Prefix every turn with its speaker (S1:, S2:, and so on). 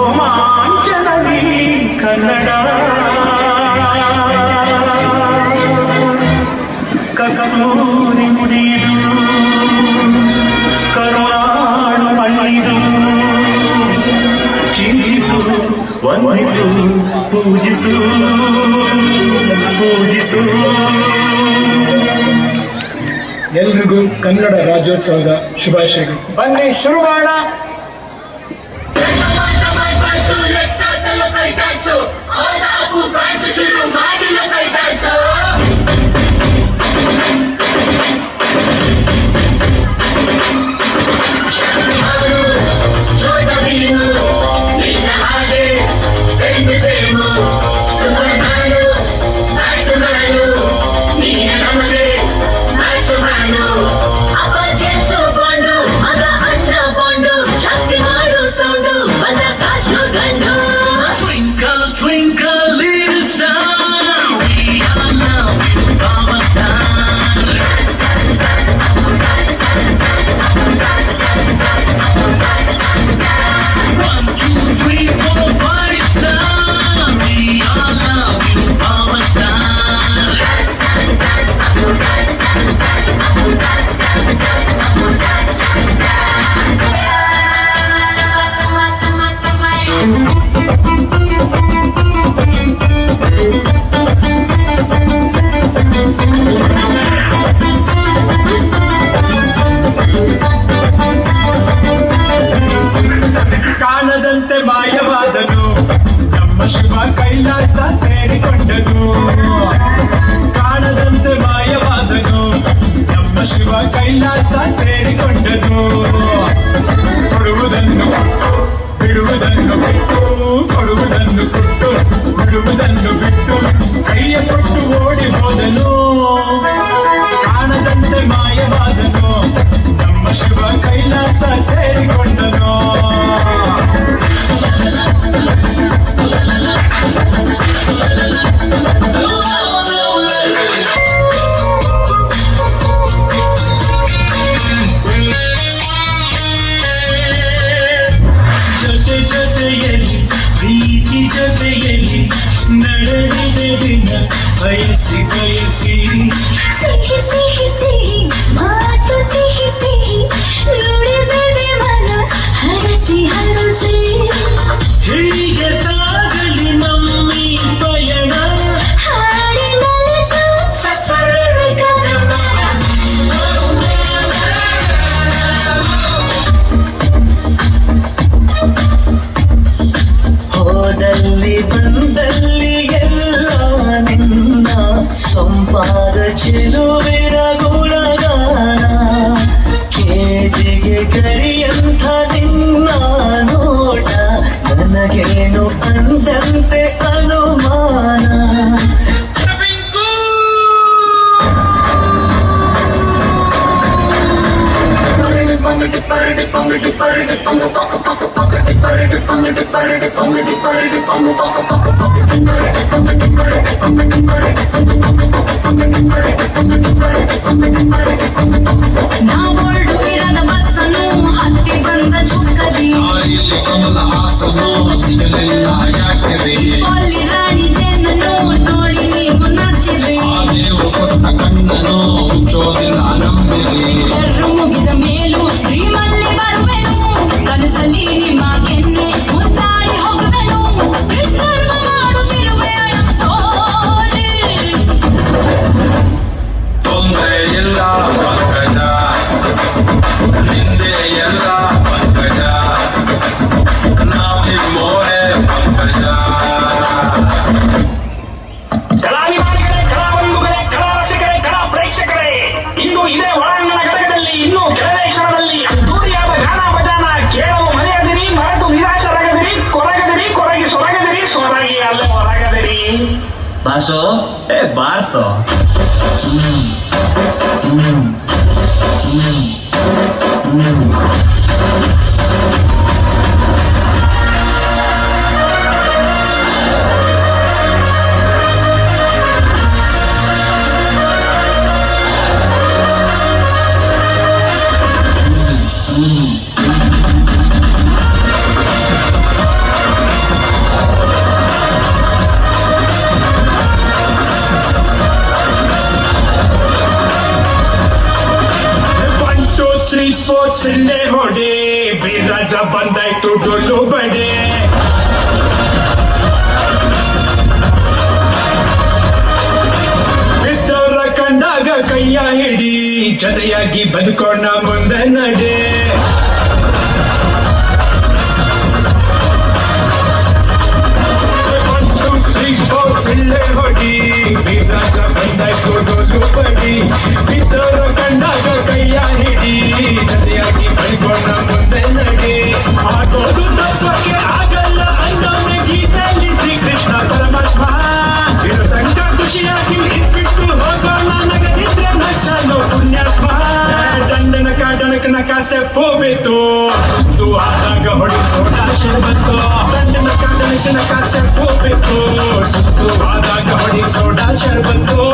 S1: ರೋಮಾಂಚನದಿ ಕನ್ನಡ ಕಸ್ತೂರಿ ಮುಡಿದು ಕರುಣಾಳು ಮಣ್ಣಿದು ಚಿಂತಿಸು ವಂದಿಸು ಪೂಜಿಸು ಪೂಜಿಸು.
S2: ಎಲ್ರಿಗೂ ಕನ್ನಡ ರಾಜ್ಯೋತ್ಸವದ ಶುಭಾಶಯಗಳು.
S3: ಬನ್ನಿ ಶುರು ಮಾಡೋಣ.
S1: ಕಾಣದಂತೆ ಮಾಯವಾದನು ನಮ್ಮ ಶಿವ ಕೈಲಾಸ ಸೇರಿಕೊಂಡನು. ಕಾಣದಂತೆ ಮಾಯವಾದನು ನಮ್ಮ ಶಿವ ಕೈಲಾಸ ಸೇರಿಕೊಂಡನು. ಕೊಡುವುದನ್ನು ಕೊಟ್ಟು ಬಿಡುವುದನ್ನು ಬಿಟ್ಟು, ಕೊಡುವುದನ್ನು ಕೊಟ್ಟು ಬಿಡುವುದನ್ನು ಬಿಟ್ಟು ಕೈಯ ಕೊಟ್ಟು ಓಡಿ ಹೋದನು. ಕಾಣದಂತೆ ಮಾಯವಾದನು ನಮ್ಮ ಶಿವ ಕೈಲಾಸ ಸೇರಿಕೊಂಡನು. ಜೊತೆ ಜೊತೆಯಲ್ಲಿ ಪ್ರೀತಿ ಜೊತೆಯಲ್ಲಿ ನಡೆದಿದೆ ದಿನ ಬಯಸಿ ಬಯಸಿ
S4: ಸಿಹಿ ಸಿಹಿ ಸಿಹಿ ಮಾತು ಸಿಹಿ ಸಿಹಿ ನುಡಿದರೆ ಮನ ಹರಸಿ ಹರಸಿ
S1: ಹೀಗೆ ಸಾಗಲಿ ನಮ್ಮಿ ಪಯಣ
S4: ಹಾಡಿನಲ್ಲಿತು
S1: ಸಸರಳ ಗಗನ. ಹೋದಲ್ಲಿ ಬಂದಲ್ಲಿ ಎಲ್ಲ ನಿನ್ನ ಸೊಂಪಾದ ಚೆಲುವಿನ ಗುಣಗಾನ. ಕೇದಿಗೆ ಕರಿಯಂಥ ನಿನ್ನ ನೋಟ ನನಗೇನು ಅಂದಂತೆ ಅನುಮಾನ.
S4: ನಾವೊಳ್ಳು ಇರದ ಬಸ್ಸನ್ನು ಹತ್ತಿ ಬಂದ ಚುಕ್ಕದಿ
S5: ಕಮಲ ಹಾಸನು ಸಿಗಲಿಲ್ಲ ಯಾಕೆ
S4: ಅಲ್ಲಿ ರಾಣಿ ಚೆನ್ನನು ನೋಡಿ ನೀವು ನಚ್ಚಿರಿ.
S5: ದೇವರು ಕೊಟ್ಟ ಕಣ್ಣನು ಮುಚ್ಚೋದಿಲ್ಲ ನಂಬಿರಿ.
S4: ಜರ್ರು ಮುಗಿದ ಮೇಲೂ ಶ್ರೀಮಲ್ಲಿ ಬರುವೆನು ಕನಸಲಿ ನಿಮ್ಮ ಕೆನ್ನೆ ಮುದ್ದಾಡಿ ಹೋಗುವೆನು. ವಿಶ್ರಮ ಮಾಡುತ್ತಿರುವೆ ಸೋರಿ
S5: ತೊಂದರೆ ಇಲ್ಲ ಪಂಕಜ ಹಿಂದೆ ಎಲ್ಲ ಪಂಕಜ ನಾವಿಮ್ಮೋರೆ ಪಂಕಜ.
S3: ಕಲಾಭಿಮಾನಿಗಳೇ, ಕಲಾಬಂಧುಗಳೇ, ಕಲಾರಸಿಕರೇ, ಕಲಾ ಪ್ರೇಕ್ಷಕರೇ, ಇಂದು ಇದೇ ಒಳಾಂಗಣ ಘಟಕದಲ್ಲಿ ಇನ್ನೂ ಕೆಲವೇ ಕ್ಷಣದಲ್ಲಿ ಅದ್ದೂರಿಯಾದ ಗಾನ ಭಜಾನ ಕೇಳಲು ಮನೆಯದಿರಿ, ಮರೆತು ನಿರಾಶರಾಗದಿರಿ, ಕೊರಗದಿರಿ, ಕೊರಗಿ ಸೊರಗದಿರಿ, ಸೊರಗಿ ಅಲ್ಲೇ ಹೊರಗದಿರಿ.
S1: ಬಾಸೋ ಬಾರ್ಸೋ.
S6: ಸಿಳ್ಳೆ ಹೊಡೆ ಬಿರಾಜ ಬಂದಾಯ್ತು ಡೊಳ್ಳು ಬಡೆ ಬಿದ್ದವರ ಕಂಡಾಗ ಕೈಯ ಹಿಡಿ ಜೊತೆಯಾಗಿ ಬದುಕೋಣ ಮುಂದೆ ನಡೆ ಸಿಳ್ಳೆ ಹೊಡಿ ಬಿರಾಜ ಬಂದಾಯ್ತು ಡೊಳ್ಳು ಬಡಿ ಬಿದ್ದವರ ಕಂಡಾಗ ಕೈಯ ಹಿಡಿ ಜೊತೆಯಾಗಿ ಬದುಕೋಣ ಮುಂದೆ ನಡೆ ಆಗೋದು ತತ್ವಕ್ಕೆ ಆಗಲ್ಲ ಅನ್ನೋನೆ ಗೀತೆಯಲ್ಲಿ ಶ್ರೀಕೃಷ್ಣ ಪರಮಾತ್ಮ ಇರೋ ತನಕ ಖುಷಿಯಾಗಿ ಇಟ್ಬಿಟ್ಟು ಹೋಗೋಣ ನಗದಿದ್ರೆ ನಷ್ಟಲ್ಲೋ ಪುಣ್ಯಾತ್ಮ ದಂಡನಕ ಡಣಕನಕ ಸ್ಟೆಪ್ ಹೋಗ್ಬೇಕು ಸುತ್ತು ಆದಾಗ ಹೊಡಿಸೋಣ ಶರ್ಬತ್ತು ದಂಡನಕ ಡಣಕನಕ ಸ್ಟೆಪ್ ಹೋಗ್ಬೇಕು ಸುತ್ತು ಆದಾಗ ಹೊಡಿಸೋಣ ಶರ್ಬತ್ತು